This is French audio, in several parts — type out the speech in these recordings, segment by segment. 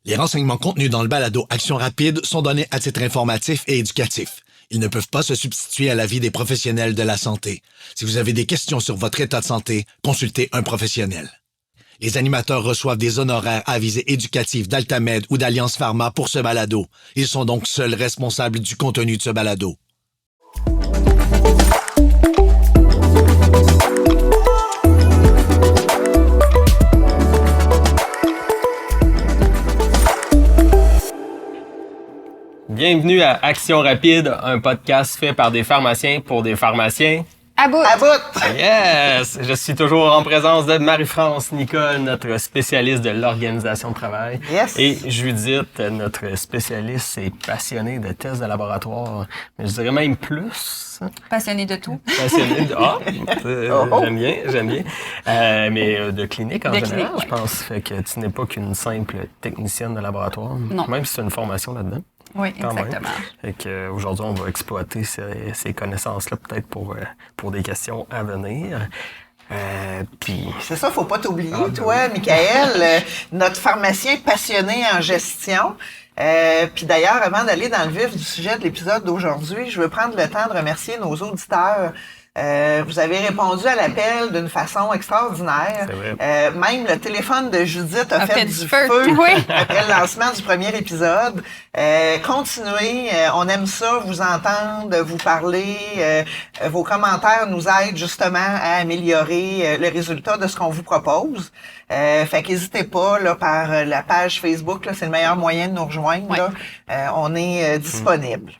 Les renseignements contenus dans le balado Action rapide sont donnés à titre informatif et éducatif. Ils ne peuvent pas se substituer à l'avis des professionnels de la santé. Si vous avez des questions sur votre état de santé, consultez un professionnel. Les animateurs reçoivent des honoraires à visée éducative d'Altamed ou d'Alliance Pharma pour ce balado. Ils sont donc seuls responsables du contenu de ce balado. Bienvenue à Action rapide, un podcast fait par des pharmaciens pour des pharmaciens. À bout! Yes! Je suis toujours en présence de Marie-France Nicole, notre spécialiste de l'organisation de travail. Yes. Et Judith, notre spécialiste et passionnée de tests de laboratoire. Mais je dirais même plus. Passionné de tout. Passionnée de... J'aime bien. Mais de clinique en général, clinique, je pense. Fait que tu n'es pas qu'une simple technicienne de laboratoire. Non. Même si tu as une formation là-dedans. Oui, Quand exactement. Même. Fait que, aujourd'hui, on va exploiter ces connaissances-là peut-être pour des questions à venir. Puis... C'est ça, faut pas t'oublier, toi, Michael, notre pharmacien passionné en gestion. Puis d'ailleurs, avant d'aller dans le vif du sujet de l'épisode d'aujourd'hui, je veux prendre le temps de remercier nos auditeurs. Vous avez répondu à l'appel d'une façon extraordinaire. C'est vrai. Même le téléphone de Judith a fait du feu Oui. après le lancement du premier épisode. Continuez, on aime ça, vous entendre, vous parler. Vos commentaires nous aident justement à améliorer le résultat de ce qu'on vous propose. Fait qu'hésitez pas, là, par la page Facebook, là, c'est le meilleur moyen de nous rejoindre. Ouais. Là. On est disponible.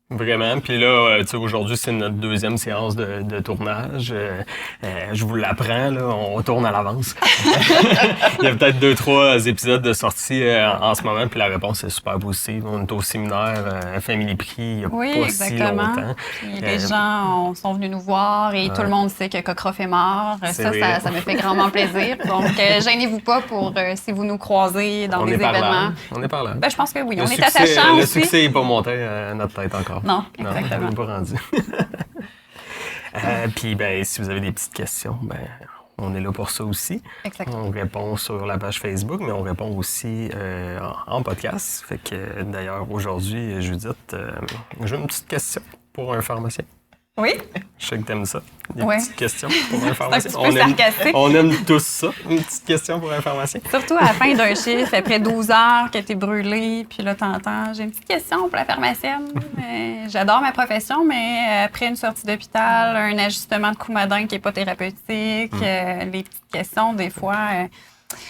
Vraiment. Puis là, tu sais, aujourd'hui, c'est notre deuxième séance de tournage. Je vous l'apprends, là, on tourne à l'avance. Il y a peut-être 2-3 épisodes de sortie en ce moment, puis la réponse est super positive. On est au séminaire Family Prix il y a pas exactement. si longtemps. Puis les gens sont venus nous voir et tout le monde sait que Cockroff est mort. Ça me fait grandement plaisir. Donc, gênez-vous pas pour si vous nous croisez dans des événements. On est par là. Ben, je pense que oui. Le On succès, est attachants le aussi. succès n'est pas monté à notre tête encore. Non, exactement. On n'est pas rendu. Puis, ben, si vous avez des petites questions, ben, on est là pour ça aussi. Exactement. On répond sur la page Facebook, mais on répond aussi en podcast. Fait que, d'ailleurs, aujourd'hui, Judith, j'ai une petite question pour un pharmacien. Oui? Je sais que t'aimes ça. Des Ouais. petites questions pour un pharmacien. C'est un petit peu sarcastique. On aime tous ça, une petite question pour un pharmacien. Surtout à la fin d'un chiffre, après 12 heures que t'es brûlé, puis là, t'entends, j'ai une petite question pour la pharmacienne. J'adore ma profession, mais après une sortie d'hôpital, un ajustement de coumadin qui n'est pas thérapeutique, les petites questions, des fois...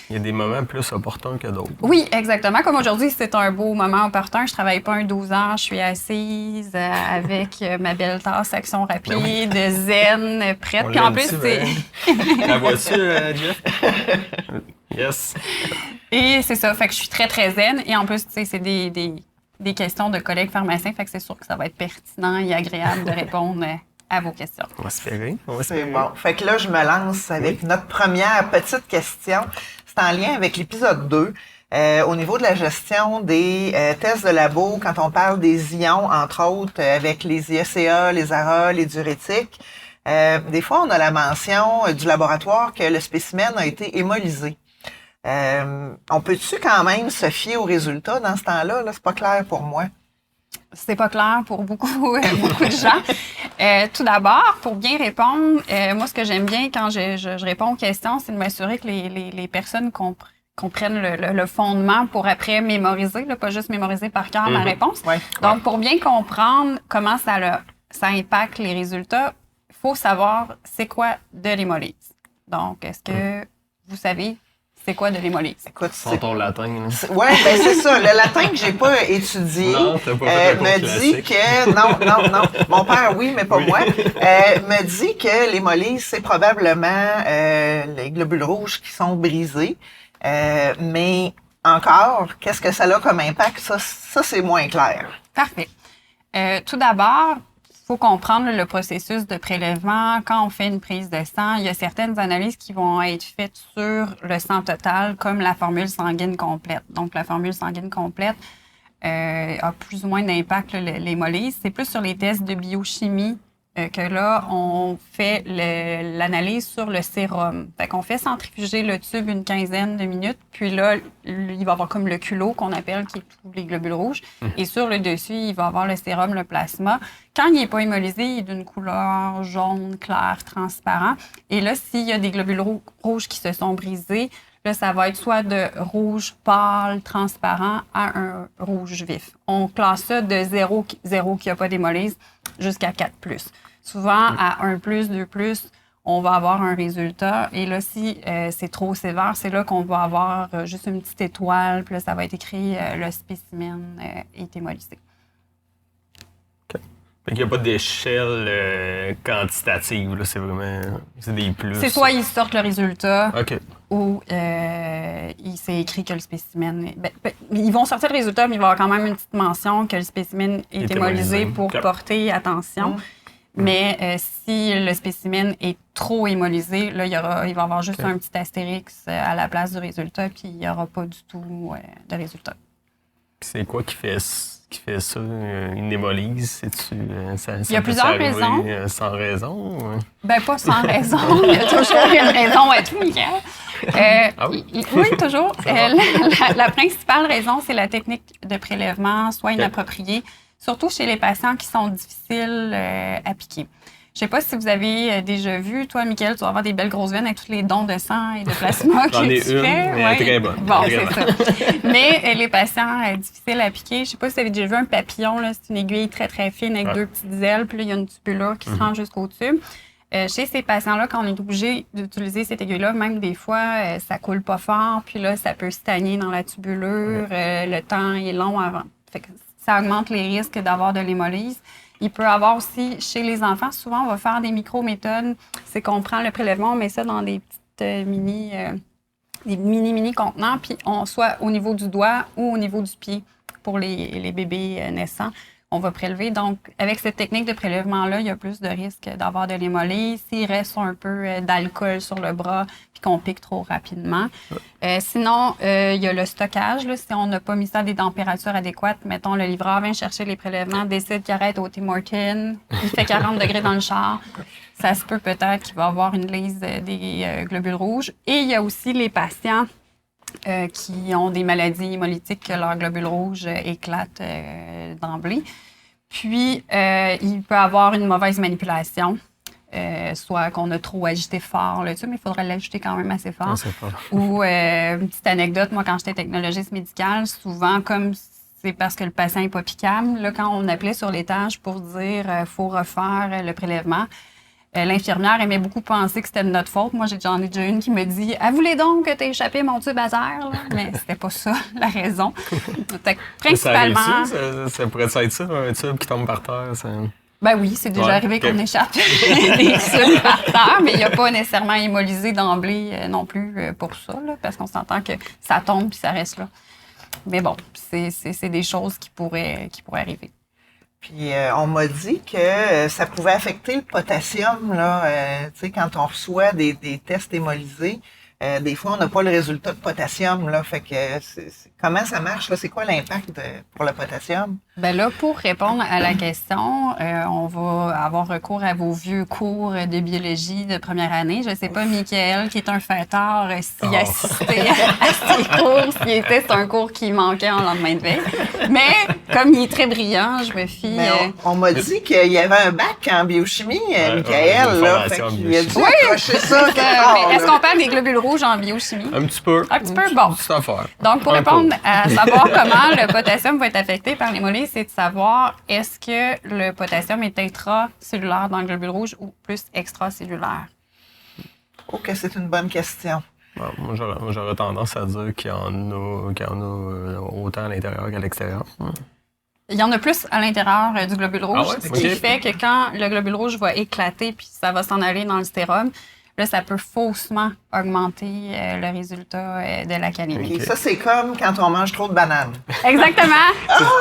Il y a des moments plus opportuns que d'autres. Oui, exactement. Comme aujourd'hui, c'est un beau moment opportun. Je travaille pas un 12 heures, je suis assise avec ma belle tasse Action rapide, zen, prête. On Puis en l'aime, plus, c'est... La vois-tu, Jeff? Yes. Et c'est ça, fait que je suis très, très zen. Et en plus, tu sais, c'est des questions de collègues pharmaciens, fait que c'est sûr que ça va être pertinent et agréable de répondre à vos questions. On va espérer. C'est bon. Fait que là, je me lance avec notre première petite question. C'est en lien avec l'épisode 2. Au niveau de la gestion des tests de labo, quand on parle des ions, entre autres, avec les IECA, les ARA, les diurétiques, des fois, on a la mention du laboratoire que le spécimen a été hémolysé. On peut-tu quand même se fier aux résultats dans ce temps-là? Là, c'est pas clair pour moi. C'est pas clair pour beaucoup de gens. Tout d'abord, pour bien répondre, moi, ce que j'aime bien quand je réponds aux questions, c'est de m'assurer que les personnes comprennent le fondement pour après mémoriser, là, pas juste mémoriser par cœur ma réponse. Ouais. Donc, pour bien comprendre comment ça impacte les résultats, il faut savoir c'est quoi de l'hémolyse. Donc, est-ce que vous savez c'est quoi de l'hémolyse? Écoute, Sans ton latin. Là. Ouais, ben c'est ça. Le latin que j'ai pas étudié Non, t'as pas fait un cours me dit classique. que non. Mon père oui, mais pas moi. Me dit que l'hémolyse c'est probablement les globules rouges qui sont brisés. Mais encore, qu'est-ce que ça a comme impact? Ça c'est moins clair. Parfait. Tout d'abord, il faut comprendre le processus de prélèvement. Quand on fait une prise de sang, il y a certaines analyses qui vont être faites sur le sang total, comme la formule sanguine complète. Donc, la formule sanguine complète a plus ou moins d'impact, l'hémolyse. C'est plus sur les tests de biochimie que là, on fait l'analyse sur le sérum. Fait qu'on fait centrifuger le tube une quinzaine de minutes, puis là, il va avoir comme le culot qu'on appelle, qui est tous les globules rouges, et sur le dessus, il va avoir le sérum, le plasma. Quand il n'est pas hémolysé, il est d'une couleur jaune, clair, transparent. Et là, s'il y a des globules rouges qui se sont brisés, là, ça va être soit de rouge pâle, transparent, à un rouge vif. On classe ça de 0 qui n'a pas d'hémolyse jusqu'à 4+. Souvent, à 1+, 2+, on va avoir un résultat. Et là, si c'est trop sévère, c'est là qu'on va avoir juste une petite étoile. Puis là, ça va être écrit le spécimen est hémolysé. Il n'y a pas d'échelle quantitative, là, c'est vraiment c'est des plus. C'est soit ils sortent le résultat ou il s'est écrit que le spécimen... ils vont sortir le résultat, mais il va y avoir quand même une petite mention que le spécimen est hémolysé pour porter attention. Mais si le spécimen est trop hémolysé, là, il va y avoir juste un petit astérix à la place du résultat, puis il n'y aura pas du tout de résultat. C'est quoi qui fait ça, une hémolyse? Il y a plusieurs raisons. Sans raison? Ben pas sans raison. Il y a toujours une raison à tout, Michael. Ah oui? Oui, toujours. La principale raison, c'est la technique de prélèvement, soit inappropriée, surtout chez les patients qui sont difficiles à piquer. Je ne sais pas si vous avez déjà vu, toi, Michael, tu vas avoir des belles grosses veines avec tous les dons de sang et de plasma que tu fais. Mais très bonne. Bon, c'est ça. Mais les patients difficiles à piquer, je ne sais pas si vous avez déjà vu un papillon, là, c'est une aiguille très, très fine avec deux petites ailes, puis là, il y a une tubulure qui se rend jusqu'au tube. Chez ces patients-là, quand on est obligé d'utiliser cette aiguille-là, même des fois, ça coule pas fort, puis là, ça peut stagner dans la tubulure, le temps est long avant. Fait que ça augmente les risques d'avoir de l'hémolyse. Il peut y avoir aussi, chez les enfants, souvent, on va faire des micro-méthodes. C'est qu'on prend le prélèvement, on met ça dans des petites mini contenants, puis soit au niveau du doigt ou au niveau du pied pour les bébés naissants. On va prélever. Donc, avec cette technique de prélèvement-là, il y a plus de risque d'avoir de l'hémolyse. S'il reste un peu d'alcool sur le bras puis qu'on pique trop rapidement. Sinon, il y a le stockage. Là, si on n'a pas mis ça à des températures adéquates, mettons, le livreur vient chercher les prélèvements, décide qu'il arrête au Tim Hortons, il fait 40 degrés dans le char. Ça se peut peut-être qu'il va avoir une lise des globules rouges. Et il y a aussi les patients qui ont des maladies hémolytiques que leurs globules rouges éclatent d'emblée. Puis, il peut avoir une mauvaise manipulation, soit qu'on a trop agité fort le tube, mais il faudrait l'ajouter quand même assez fort. Ou, une petite anecdote, moi, quand j'étais technologiste médicale, souvent, comme c'est parce que le patient n'est pas piquable, là, quand on appelait sur l'étage pour dire faut refaire le prélèvement, l'infirmière aimait beaucoup penser que c'était de notre faute. Moi, j'en ai déjà une qui me dit « Avouez donc que t'as échappé mon tube à terre. » Mais c'était pas ça la raison. Principalement... Ça pourrait être ça, un tube qui tombe par terre? Ben oui, c'est déjà arrivé qu'on échappe des tubes par terre, mais il n'y a pas nécessairement hémolysé d'emblée non plus pour ça, là, parce qu'on s'entend que ça tombe puis ça reste là. Mais bon, c'est des choses qui pourraient arriver. Puis on m'a dit que ça pouvait affecter le potassium, là. Tu sais, quand on reçoit des tests hémolysés, des fois, on n'a pas le résultat de potassium, là. Fait que comment ça marche, là? C'est quoi l'impact pour le potassium? Ben là, pour répondre à la question, on va avoir recours à vos vieux cours de biologie de première année. Je ne sais pas, Michael, qui est un fêtard, s'y assistait à ces cours, c'est un cours qui manquait en lendemain de veille. Mais comme il est très brillant, je me fie... On m'a dit qu'il y avait un bac en biochimie, Michael, là. Fait qu'il a dû accrocher ça quelque part, est-ce qu'on parle des globules rouges en biochimie? Un petit peu. Un petit peu, bon. Petite affaire. Donc, pour répondre à savoir comment le potassium va être affecté par l'hémolyse, c'est de savoir est-ce que le potassium est intracellulaire dans le globule rouge ou plus extracellulaire? OK, c'est une bonne question. Bon, moi, j'aurais tendance à dire qu'il y en a autant à l'intérieur qu'à l'extérieur. Il y en a plus à l'intérieur du globule rouge, ce qui fait que quand le globule rouge va éclater puis ça va s'en aller dans le sérum, là, ça peut faussement augmenter le résultat de la calémie. Okay. Ça, c'est comme quand on mange trop de bananes. Exactement.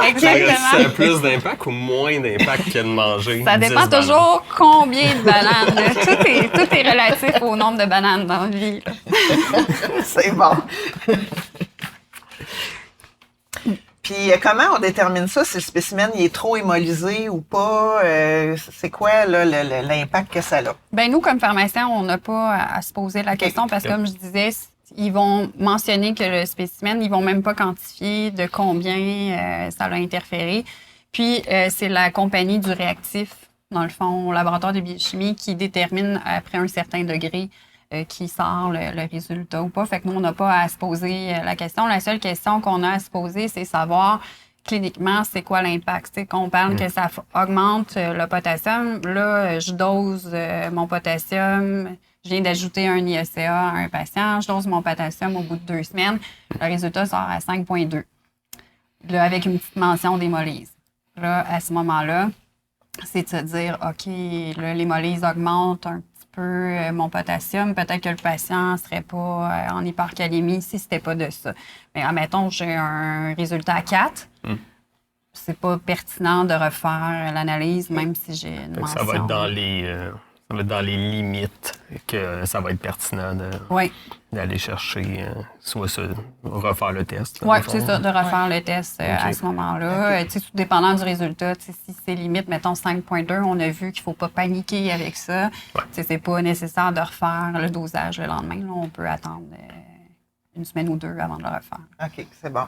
Exactement. Ça a plus d'impact ou moins d'impact que de manger? Ça dépend toujours combien de bananes. Tout est relatif au nombre de bananes dans la vie. C'est bon. Puis comment on détermine ça, si le spécimen il est trop hémolysé ou pas? C'est quoi là, l'impact que ça a? Ben nous, comme pharmaciens, on n'a pas à se poser la question parce que, comme je disais, ils vont mentionner que le spécimen, ils vont même pas quantifier de combien ça a interféré. Puis, c'est la compagnie du réactif, dans le fond, au laboratoire de biochimie, qui détermine après un certain degré qui sort le résultat ou pas. Fait que nous, on n'a pas à se poser la question. La seule question qu'on a à se poser, c'est savoir cliniquement, c'est quoi l'impact. Tu sais, quand on parle que ça augmente le potassium, là, je dose mon potassium, je viens d'ajouter un IECA à un patient, je dose mon potassium au bout de 2 semaines, le résultat sort à 5,2. Là, avec une petite mention d'hémolyse. Là, à ce moment-là, c'est de se dire, OK, là, l'hémolyse augmente un petit peu mon potassium. Peut-être que le patient ne serait pas en hypercalémie si c'était pas de ça. Mais admettons, j'ai un résultat à 4. C'est pas pertinent de refaire l'analyse, même si j'ai une mention. Ça va être dans les limites que ça va être pertinent d'aller chercher, soit ça, refaire le test. Oui, c'est ça, de refaire le test à ce moment-là. Tout dépendant du résultat, si c'est limite, mettons 5,2, on a vu qu'il ne faut pas paniquer avec ça. C'est pas nécessaire de refaire le dosage le lendemain. Là, on peut attendre une semaine ou 2 avant de le refaire. OK, c'est bon.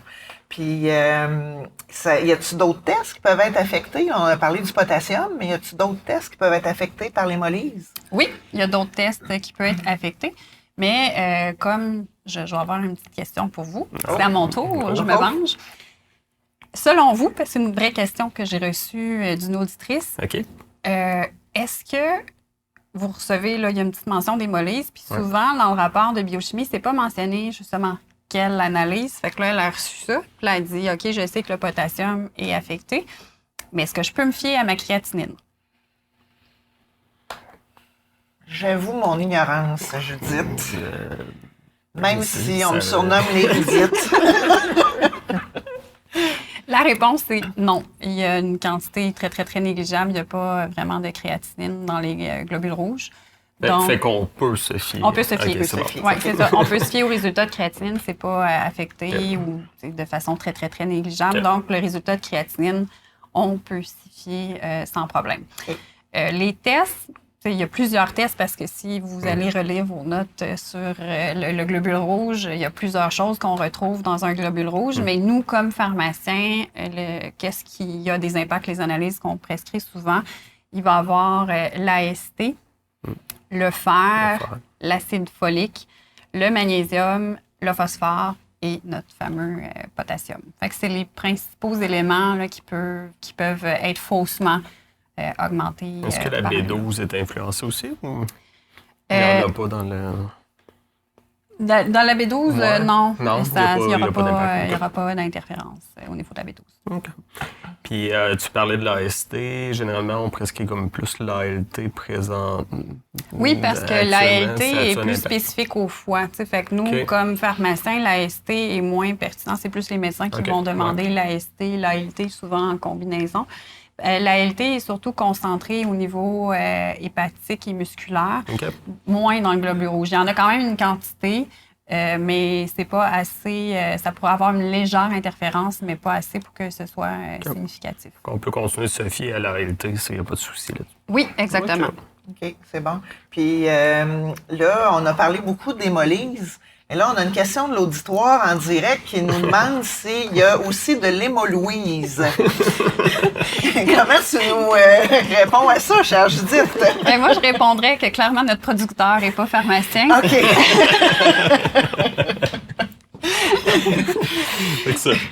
Puis, y a-t-il d'autres tests qui peuvent être affectés? On a parlé du potassium, mais y a-t-il d'autres tests qui peuvent être affectés par l'hémolyse? Oui, il y a d'autres tests qui peuvent être affectés. Mais comme je vais avoir une petite question pour vous, c'est à mon tour, je me venge. Selon vous, parce que c'est une vraie question que j'ai reçue d'une auditrice, est-ce que vous recevez, là, il y a une petite mention d'hémolyse, puis souvent, dans le rapport de biochimie, c'est pas mentionné, justement, quelle analyse. Fait que là, elle a reçu ça, puis là, elle dit, OK, je sais que le potassium est affecté, mais est-ce que je peux me fier à ma créatinine? J'avoue mon ignorance, Judith. Même si on me surnomme l'érudite. La réponse, c'est non. Il y a une quantité très, très, très négligeable. Il n'y a pas vraiment de créatinine dans les globules rouges. Donc, fait qu'on peut se fier. On peut se fier. Okay, Oui, c'est ça. On peut se fier au résultat de créatinine. C'est pas affecté ou de façon très, très, très négligeable. Donc, le résultat de créatinine, on peut s'y fier sans problème. Les tests, il y a plusieurs tests parce que si vous allez relire vos notes sur le globule rouge, il y a plusieurs choses qu'on retrouve dans un globule rouge. Mais nous, comme pharmaciens, qu'est-ce qui a des impacts, les analyses qu'on prescrit souvent? Il va y avoir l'AST, le fer, l'acide folique, le magnésium, le phosphore et notre fameux potassium. Fait que c'est les principaux éléments là, qui peuvent être faussement augmentés. Est-ce que la B12 est influencée aussi ou il n'y en a pas dans le... Dans la B12, non. Il n'y aura pas d'interférence au niveau de la B12. OK. Puis, tu parlais de l'AST. Généralement, on prescrit comme plus l'ALT présent. Oui, parce que l'ALT est plus spécifique au foie. Fait que nous, comme pharmaciens, l'AST est moins pertinent. C'est plus les médecins qui vont demander l'AST, l'ALT, souvent en combinaison. L'ALT est surtout concentrée au niveau hépatique et musculaire, moins dans le globule rouge. Il y en a quand même une quantité, mais c'est pas assez. Ça pourrait avoir une légère interférence, mais pas assez pour que ce soit significatif. On peut continuer de se fier à l'ALT, il n'y a pas de souci là-dessus. Oui, exactement. OK, c'est bon. Puis là, on a parlé beaucoup d'hémolyse. Et là, on a une question de l'auditoire en direct qui nous demande s'il y a aussi de l'hémolouise. Comment tu nous réponds à ça, chère Judith? Ben moi, je répondrais que clairement, notre producteur n'est pas pharmacien. OK.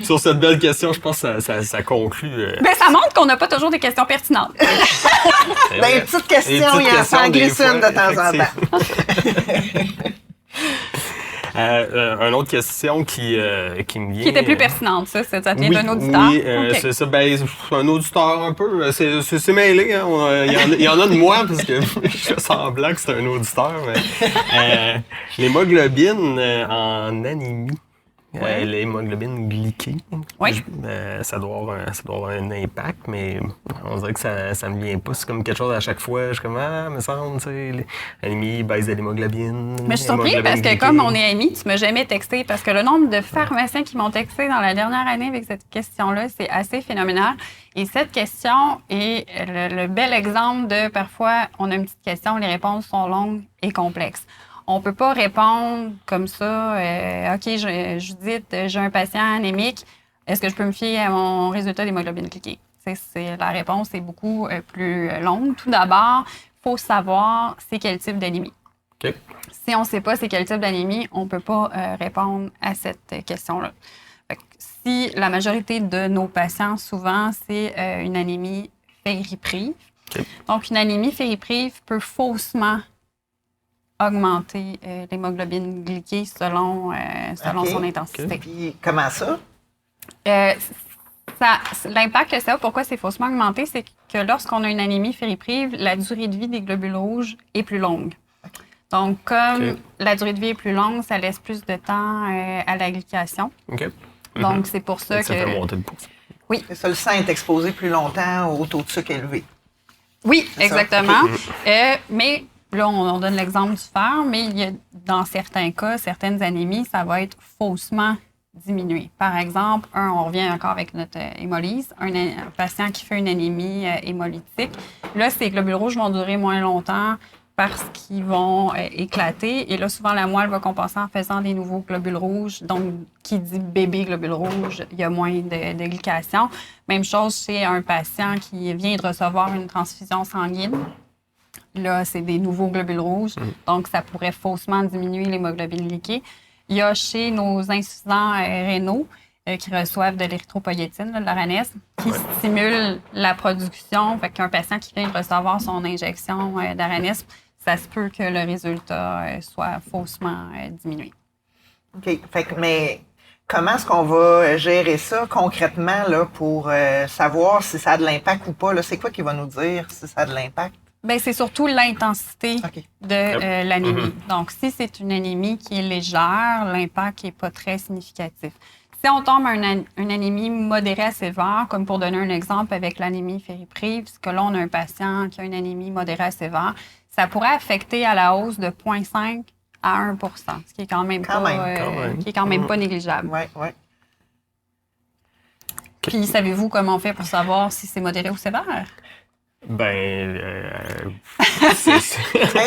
Sur cette belle question, je pense que ça conclut. Ben, ça montre qu'on n'a pas toujours des questions pertinentes. Ben, une petite question, il en glisse une de temps en temps. Une autre question qui me vient... Qui était plus pertinente, ça vient d'un auditeur? Oui, c'est ça. Ben, un auditeur un peu, c'est mêlé. Hein, il y en a de moi, parce que je fais semblant que c'est un auditeur. Mais, l'hémoglobine en anémie, Ouais. L'hémoglobine glyquée. Oui. Ça doit avoir un impact, mais on dirait que ça me vient pas. C'est comme quelque chose à chaque fois. Je suis comme, me semble, tu sais, l'anémie baisse de l'hémoglobine. Mais je suis surpris parce que comme on est amis, tu m'as jamais texté parce que le nombre de pharmaciens qui m'ont texté dans la dernière année avec cette question-là, c'est assez phénoménal. Et cette question est le bel exemple de parfois, on a une petite question, les réponses sont longues et complexes. On peut pas répondre comme ça, OK, Judith, j'ai un patient anémique, est-ce que je peux me fier à mon résultat d'hémoglobine glyquée? La réponse est beaucoup plus longue. Tout d'abord, il faut savoir c'est quel type d'anémie. OK. Si on ne sait pas c'est quel type d'anémie, on ne peut pas répondre à cette question-là. Fait que si la majorité de nos patients, souvent, c'est une anémie fériprive. OK. Donc, une anémie fériprive peut faussement augmenter l'hémoglobine glyquée selon OK. son intensité. Puis comment ça? L'impact que ça a, pourquoi c'est faussement augmenté, c'est que lorsqu'on a une anémie fériprive, la durée de vie des globules rouges est plus longue. Donc, comme la durée de vie est plus longue, ça laisse plus de temps à la glycation. OK. Donc, c'est pour ça que... Ça fait monter le pouls. Oui. C'est ça, le sang est exposé plus longtemps au taux de sucre élevé. Oui, C'est exactement. ça? Mais là, on donne l'exemple du fer, mais il y a, dans certains cas, certaines anémies, ça va être faussement diminué. Par exemple, on revient encore avec notre hémolyse, un patient qui fait une anémie hémolytique. Là, ces globules rouges vont durer moins longtemps parce qu'ils vont éclater. Et là, souvent, la moelle va compenser en faisant des nouveaux globules rouges. Donc, qui dit bébé globules rouges, il y a moins de glycation. Même chose chez un patient qui vient de recevoir une transfusion sanguine. Là, c'est des nouveaux globules rouges. Donc, ça pourrait faussement diminuer l'hémoglobine glyquée. Il y a chez nos insuffisants rénaux qui reçoivent de l'érythropoïétine, de l'Aranesp, qui stimule la production. Fait qu'un patient qui vient de recevoir son injection d'Aranesp, ça se peut que le résultat soit faussement diminué. OK. Mais comment est-ce qu'on va gérer ça concrètement là, pour savoir si ça a de l'impact ou pas? Là? C'est quoi qui va nous dire si ça a de l'impact? Bien, c'est surtout l'intensité de l'anémie. Donc, si c'est une anémie qui est légère, l'impact n'est pas très significatif. Si on tombe à une anémie modérée à sévère, comme pour donner un exemple avec l'anémie fériprive, parce que là, on a un patient qui a une anémie modérée à sévère, ça pourrait affecter à la hausse de 0,5 à 1 %, ce qui est quand même pas négligeable. Oui, oui. Puis, savez-vous comment on fait pour savoir si c'est modéré ou sévère?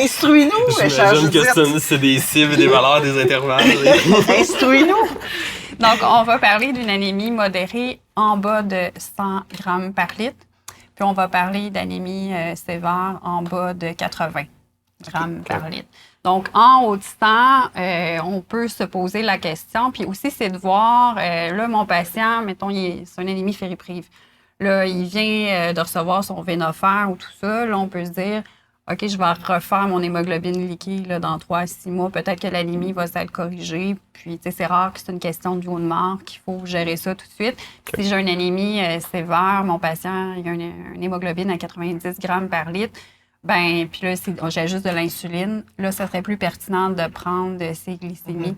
Instruis-nous, j'imagine que c'est des cibles, des valeurs, des intervalles. Instruis-nous. Donc, on va parler d'une anémie modérée en bas de 100 grammes par litre. Puis, on va parler d'anémie sévère en bas de 80 grammes par litre. Donc, en haut de 100, on peut se poser la question. Puis aussi, c'est de voir, là, mon patient, mettons, c'est une anémie fériprive. Là, il vient de recevoir son Venofer ou tout ça. Là, on peut se dire, OK, je vais refaire mon hémoglobine liquide là, dans 3 à 6 mois. Peut-être que l'anémie va s'être corrigée. Puis, tu sais, c'est rare que c'est une question de vie ou de mort qu'il faut gérer ça tout de suite. Si j'ai une anémie sévère, mon patient, il a une hémoglobine à 90 grammes par litre, ben puis là, j'ajuste de l'insuline. Là, ça serait plus pertinent de prendre ces glycémies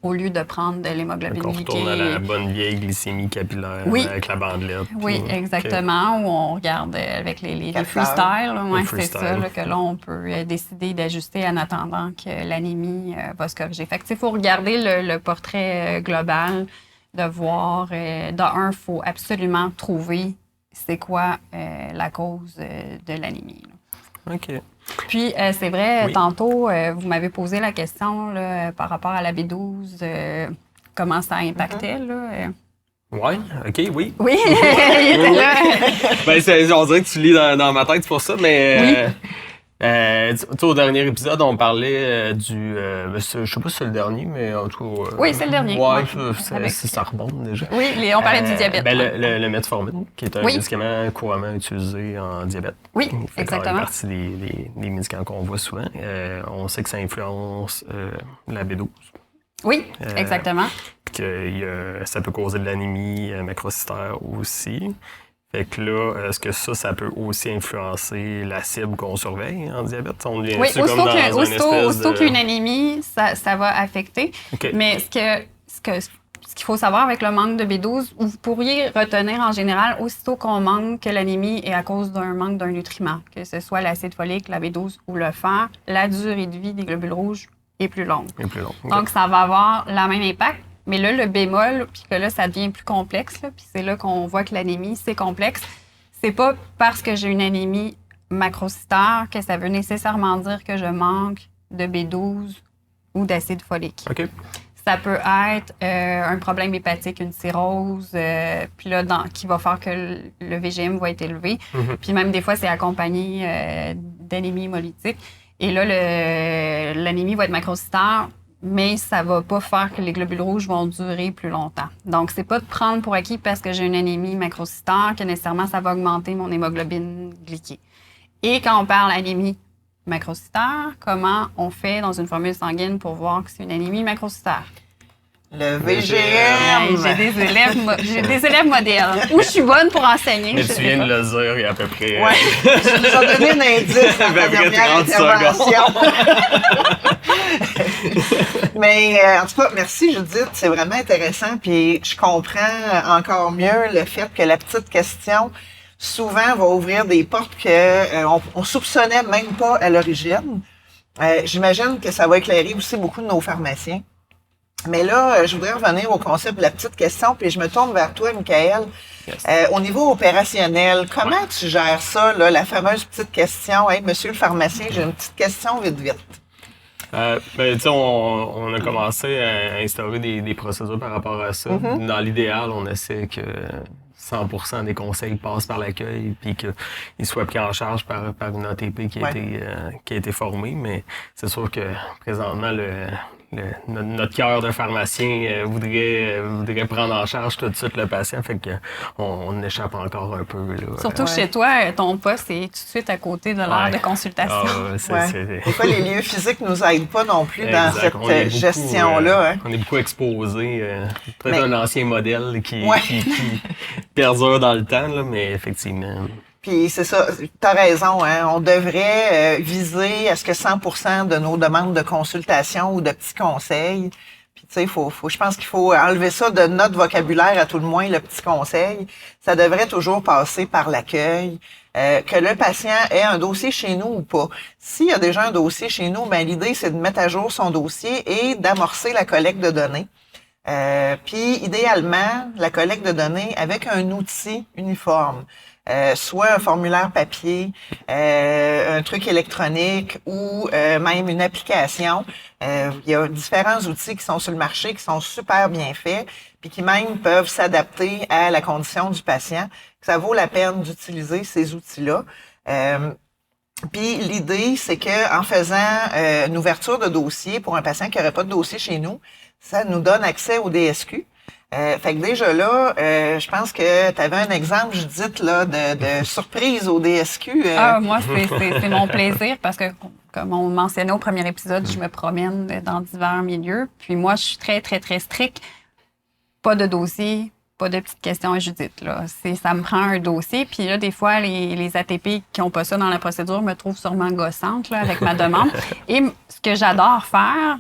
au lieu de prendre de l'hémoglobine liquide. On retourne à la bonne vieille glycémie capillaire avec la bandelette. Oui, exactement. Où on regarde avec les freestyles. Oui, c'est ça, là, que là, on peut décider d'ajuster en attendant que l'anémie va se corriger. Fait que, il faut regarder le portrait global, de voir, il faut absolument trouver c'est quoi la cause de l'anémie. Là. OK. Puis, c'est vrai, tantôt, vous m'avez posé la question là, par rapport à la B12, comment ça impactait. Là. Oui, OK, oui. Oui, il était là. On dirait que tu lis dans ma tête, c'est pour ça, mais au dernier épisode, on parlait je sais pas si c'est le dernier, mais en tout cas... oui, c'est le dernier. Oui, ça remonte déjà. Oui, on parlait du diabète. Le metformine, qui est un médicament couramment utilisé en diabète. Oui, exactement. C'est partie des médicaments qu'on voit souvent. On sait que ça influence la B12. Oui, exactement. Que ça peut causer de l'anémie macrocytaire aussi. Fait que là, est-ce que ça peut aussi influencer la cible qu'on surveille en diabète? Oui, aussitôt qu'il y a une anémie, ça va affecter. Okay. Mais ce ce qu'il faut savoir avec le manque de B12, vous pourriez retenir en général, aussitôt qu'on manque, que l'anémie est à cause d'un manque d'un nutriment, que ce soit l'acide folique, la B12 ou le fer, la durée de vie des globules rouges est plus longue. Donc, ça va avoir le même impact. Mais là, le bémol, puis que là, ça devient plus complexe, là, puis c'est là qu'on voit que l'anémie, c'est complexe. C'est pas parce que j'ai une anémie macrocytaire que ça veut nécessairement dire que je manque de B12 ou d'acide folique. OK. Ça peut être un problème hépatique, une cirrhose, puis là, qui va faire que le VGM va être élevé. Puis même des fois, c'est accompagné d'anémie hémolytique. Et là, l'anémie va être macrocytaire, mais ça va pas faire que les globules rouges vont durer plus longtemps. Donc, c'est pas de prendre pour acquis parce que j'ai une anémie macrocytaire que nécessairement ça va augmenter mon hémoglobine glyquée. Et quand on parle d'anémie macrocytaire, comment on fait dans une formule sanguine pour voir que c'est une anémie macrocytaire? Le VGM! J'ai des élèves modèles. Où je suis bonne pour enseigner. Mais tu viens de le dire il y a à peu près... Oui, tu nous as donné un indice dans ta dernière intervention. Mais en tout cas, merci Judith, c'est vraiment intéressant. Puis je comprends encore mieux le fait que la petite question souvent va ouvrir des portes qu'on soupçonnait même pas à l'origine. J'imagine que ça va éclairer aussi beaucoup de nos pharmaciens. Mais là, je voudrais revenir au concept de la petite question, puis je me tourne vers toi, Michael. Yes. Au niveau opérationnel, comment tu gères ça, là, la fameuse petite question? Hey, monsieur le pharmacien, j'ai une petite question vite. Ben, tu sais, on a commencé à instaurer des procédures par rapport à ça. Dans l'idéal, on essaie que 100% des conseils passent par l'accueil puis qu'ils soient pris en charge par une ATP qui a été formée. Mais c'est sûr que présentement, notre cœur de pharmacien voudrait prendre en charge tout de suite le patient, fait que on échappe encore un peu. Là. Surtout chez toi, ton poste est tout de suite à côté de l'heure de consultation. Des fois, les lieux physiques nous aident pas non plus dans cette gestion-là. On est beaucoup exposés. Peut-être un ancien modèle qui perdure dans le temps, là, mais effectivement... Puis c'est ça, t'as raison, hein, on devrait viser à ce que 100% de nos demandes de consultation ou de petits conseils, puis tu sais, je pense qu'il faut enlever ça de notre vocabulaire à tout le moins, le petit conseil. Ça devrait toujours passer par l'accueil, que le patient ait un dossier chez nous ou pas. S'il y a déjà un dossier chez nous, ben l'idée c'est de mettre à jour son dossier et d'amorcer la collecte de données. Puis idéalement, la collecte de données avec un outil uniforme. Soit un formulaire papier, un truc électronique ou même une application. Il y a différents outils qui sont sur le marché, qui sont super bien faits, puis qui même peuvent s'adapter à la condition du patient. Ça vaut la peine d'utiliser ces outils-là. Puis l'idée, c'est que en faisant une ouverture de dossier pour un patient qui n'aurait pas de dossier chez nous, ça nous donne accès au DSQ. Fait que déjà là, je pense que tu avais un exemple, Judith, là, de surprise au DSQ. Moi, c'est mon plaisir parce que, comme on mentionnait au premier épisode, je me promène dans divers milieux. Puis moi, je suis très, très, très stricte. Pas de dossier, pas de petites questions à Judith, là. Ça me prend un dossier. Puis là, des fois, les ATP qui n'ont pas ça dans la procédure me trouvent sûrement gossante là, avec ma demande. Et ce que j'adore faire,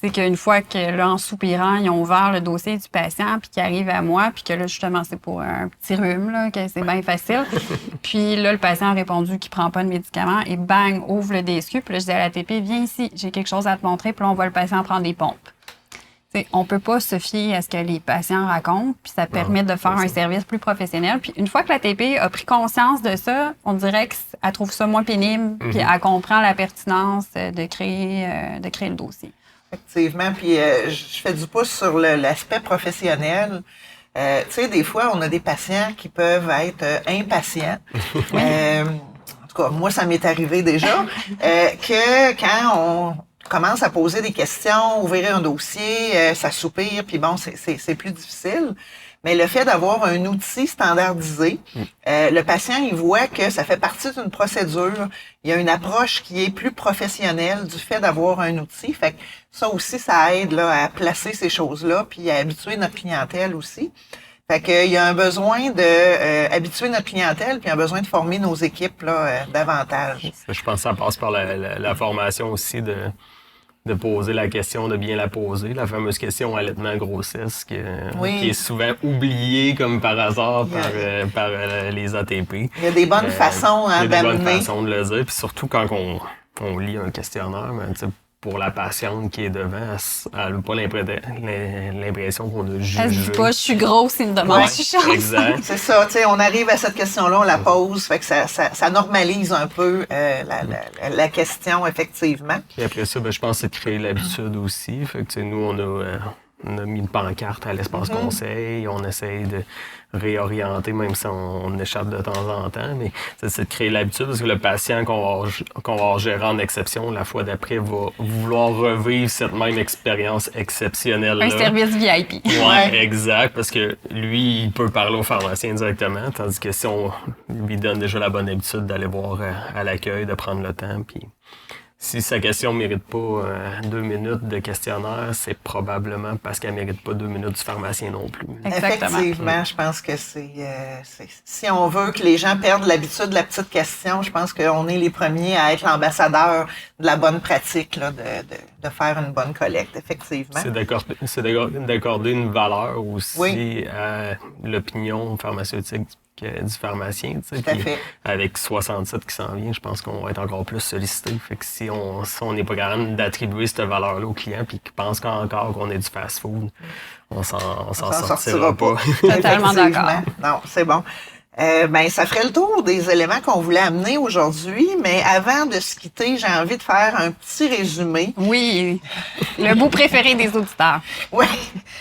c'est qu'une fois que, là, en soupirant, ils ont ouvert le dossier du patient, puis qu'ils arrivent à moi, puis que là, justement, c'est pour un petit rhume, là, que c'est bien facile. Puis là, le patient a répondu qu'il prend pas de médicaments, et bang, ouvre le DSQ, puis là, je dis à l'ATP, viens ici, j'ai quelque chose à te montrer, puis là, on voit le patient prendre des pompes. T'sais, on peut pas se fier à ce que les patients racontent, puis ça permet de faire un service plus professionnel. Puis une fois que l'ATP a pris conscience de ça, on dirait qu'elle trouve ça moins pénible, puis elle comprend la pertinence de créer le dossier. Effectivement, puis je fais du pouce sur l'aspect professionnel. Tu sais, des fois, on a des patients qui peuvent être impatients. En tout cas, moi, ça m'est arrivé déjà, que quand on commence à poser des questions, ouvrir un dossier, ça soupire, puis bon, c'est plus difficile. Mais le fait d'avoir un outil standardisé, le patient, il voit que ça fait partie d'une procédure. Il y a une approche qui est plus professionnelle du fait d'avoir un outil. Fait que ça aussi, ça aide là, à placer ces choses-là, puis à habituer notre clientèle aussi. Fait qu'il y a un besoin de habituer notre clientèle, puis un besoin de former nos équipes là, davantage. Je pense que ça passe par la formation aussi de poser la question, de bien la poser. La fameuse question allaitement grossesse qui est souvent oubliée comme par hasard par les ATP. Il y a des bonnes façons d'amener. Il y a des bonnes d'amener. façons de le dire. Puis surtout quand on lit un questionnaire, pour la patiente qui est devant, elle n'a pas l'impression qu'on a jugé. Elle se dit pas, je suis grosse, il me demande si je suis enceinte. Exact. C'est ça, tu sais, on arrive à cette question-là, on la pose, fait que ça normalise un peu la question, effectivement. Et après ça, je pense que c'est de créer l'habitude aussi. Fait que, nous, on a mis une pancarte à l'espace conseil, on essaye de réorienter, même si on échappe de temps en temps, mais c'est de créer l'habitude parce que le patient qu'on va gérer en exception, la fois d'après, va vouloir revivre cette même expérience exceptionnelle-là. Un service VIP. Ouais, exact, parce que lui, il peut parler au pharmacien directement, tandis que si on lui donne déjà la bonne habitude d'aller voir à l'accueil, de prendre le temps, puis si sa question ne mérite pas 2 minutes de questionnaire, c'est probablement parce qu'elle ne mérite pas 2 minutes du pharmacien non plus. Exactement. Effectivement, je pense que si on veut que les gens perdent l'habitude de la petite question, je pense qu'on est les premiers à être l'ambassadeur de la bonne pratique, là, de faire une bonne collecte, effectivement. C'est d'accorder une valeur aussi à l'opinion pharmaceutique du pharmacien. Tout à fait. Avec 67 qui s'en vient, je pense qu'on va être encore plus sollicité. Fait que si on n'est pas capable d'attribuer cette valeur-là au client puis qu'il pense encore qu'on est du fast-food, on s'en sortira pas. Totalement d'accord. Non, c'est bon. Ça ferait le tour des éléments qu'on voulait amener aujourd'hui, mais avant de se quitter, j'ai envie de faire un petit résumé. Oui, le bout préféré des auditeurs. Oui,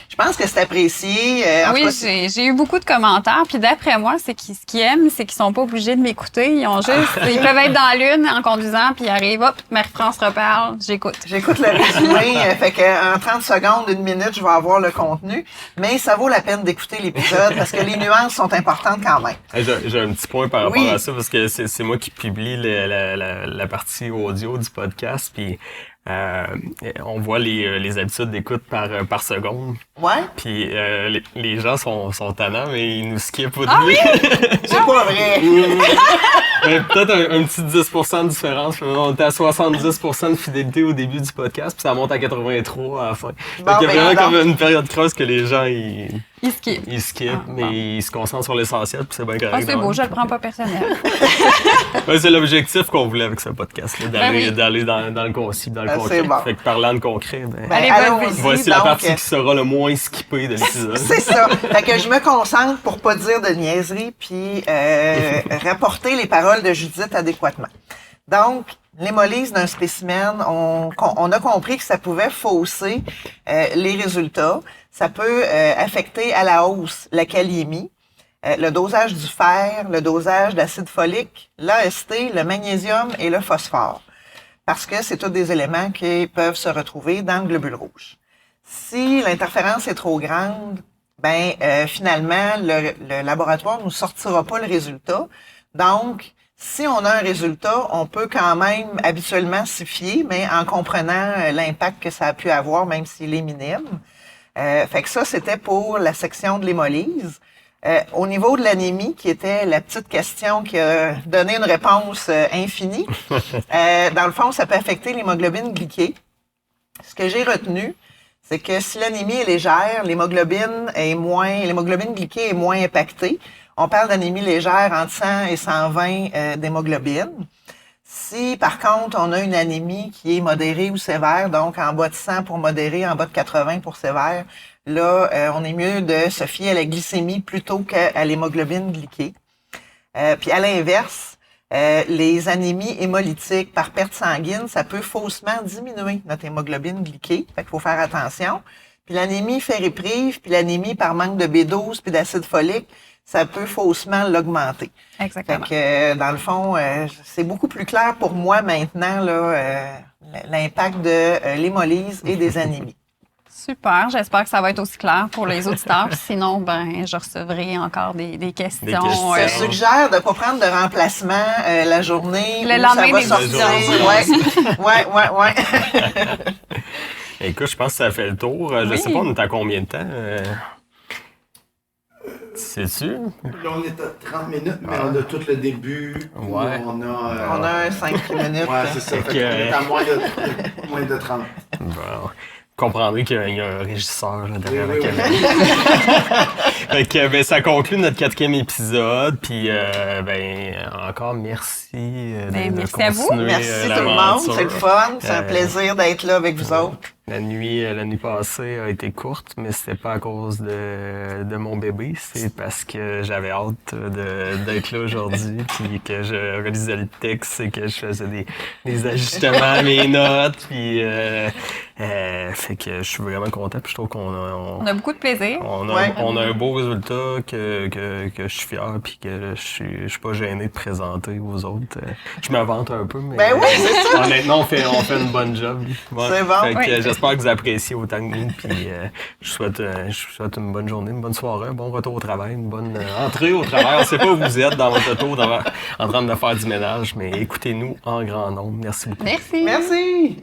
je pense que c'est apprécié. Oui, j'ai eu beaucoup de commentaires, puis d'après moi, ce qu'ils aiment, c'est qu'ils sont pas obligés de m'écouter. Ils peuvent être dans l'une en conduisant, puis ils arrivent, hop, Marie-France reparle, j'écoute. J'écoute le résumé, fait qu'en 30 secondes, 1 minute, je vais avoir le contenu, mais ça vaut la peine d'écouter l'épisode parce que les nuances sont importantes quand même. J'ai un petit point par rapport à ça, parce que c'est moi qui publie la partie audio du podcast, puis on voit les habitudes d'écoute par seconde. Ouais. Puis les gens sont tannants, mais ils nous skippent au Ah début. C'est pas vrai. Peut-être un petit 10% de différence. On était à 70% de fidélité au début du podcast, puis ça monte à 83 à la fin. Il y a vraiment comme une période creuse que les gens, Ils skippent. ils skippent, mais ils se concentrent sur l'essentiel, puis c'est bien correct. C'est beau, je le prends pas personnel. Ouais, c'est l'objectif qu'on voulait avec ce podcast, d'aller oui. dans le concis, dans le concret. Bon. Fait que parlant de concret, Allez, allons-y, voici la partie qui sera le moins skippée de l'épisode. C'est ça. Fait que je me concentre pour pas dire de niaiseries puis rapporter les paroles de Judith adéquatement. Donc, l'hémolyse d'un spécimen, on a compris que ça pouvait fausser les résultats. Ça peut affecter à la hausse la kaliémie, le dosage du fer, le dosage d'acide folique, l'AST, le magnésium et le phosphore. Parce que c'est tous des éléments qui peuvent se retrouver dans le globule rouge. Si l'interférence est trop grande, finalement, le laboratoire ne nous sortira pas le résultat. Donc, si on a un résultat, on peut quand même habituellement s'y fier, mais en comprenant l'impact que ça a pu avoir, même s'il est minime. Fait que ça, c'était pour la section de l'hémolyse. Au niveau de l'anémie, qui était la petite question qui a donné une réponse infinie, dans le fond, ça peut affecter l'hémoglobine glyquée. Ce que j'ai retenu, c'est que si l'anémie est légère, l'hémoglobine glyquée est moins impactée. On parle d'anémie légère entre 100 et 120 d'hémoglobine. Si, par contre, on a une anémie qui est modérée ou sévère, donc en bas de 100 pour modéré, en bas de 80 pour sévère, là, on est mieux de se fier à la glycémie plutôt qu'à l'hémoglobine glyquée. Puis à l'inverse, les anémies hémolytiques par perte sanguine, ça peut faussement diminuer notre hémoglobine glyquée. Fait qu'il faut faire attention. Puis l'anémie fériprive, puis l'anémie par manque de B12 puis d'acide folique, ça peut faussement l'augmenter. Exactement. Fait que, dans le fond, c'est beaucoup plus clair pour moi maintenant, là, l'impact de l'hémolyse et des anémies. Super. J'espère que ça va être aussi clair pour les auditeurs. Sinon, je recevrai encore des questions. Je suggère de ne pas prendre de remplacement la journée. Le lendemain des sortir. Ouais. Écoute, je pense que ça fait le tour. Je sais pas, on est à combien de temps? Sais-tu? Là, on est à 30 minutes, mais on a tout le début. Ouais. On a 5 minutes. Ouais, c'est ça. Fait qu'on est à moins de 30. Bon, vous comprendrez qu'il y a un régisseur là, derrière la caméra. Fait que, ben, ça conclut notre 4e épisode. Puis, encore merci de merci à vous. continuer Merci tout le l'aventure. monde, c'est le fun. C'est un plaisir d'être là avec vous autres. La nuit passée a été courte, mais c'était pas à cause de mon bébé, c'est parce que j'avais hâte d'être là aujourd'hui, puis que je relisais le texte et que je faisais des ajustements à mes notes, puis fait que je suis vraiment content, puis je trouve On a beaucoup de plaisir. on a un beau résultat que je suis fier, puis que je suis pas gêné de présenter aux autres. Je me vante un peu, mais Ben oui, c'est ça. honnêtement, on fait une bonne job. Ouais. C'est bon. Fait que, Oui. j'espère que vous appréciez autant que nous. Puis je souhaite une bonne journée, une bonne soirée, un bon retour au travail, une bonne entrée au travail. On ne sait pas où vous êtes dans votre auto en train de faire du ménage, mais écoutez-nous en grand nombre. Merci beaucoup. Merci. Merci.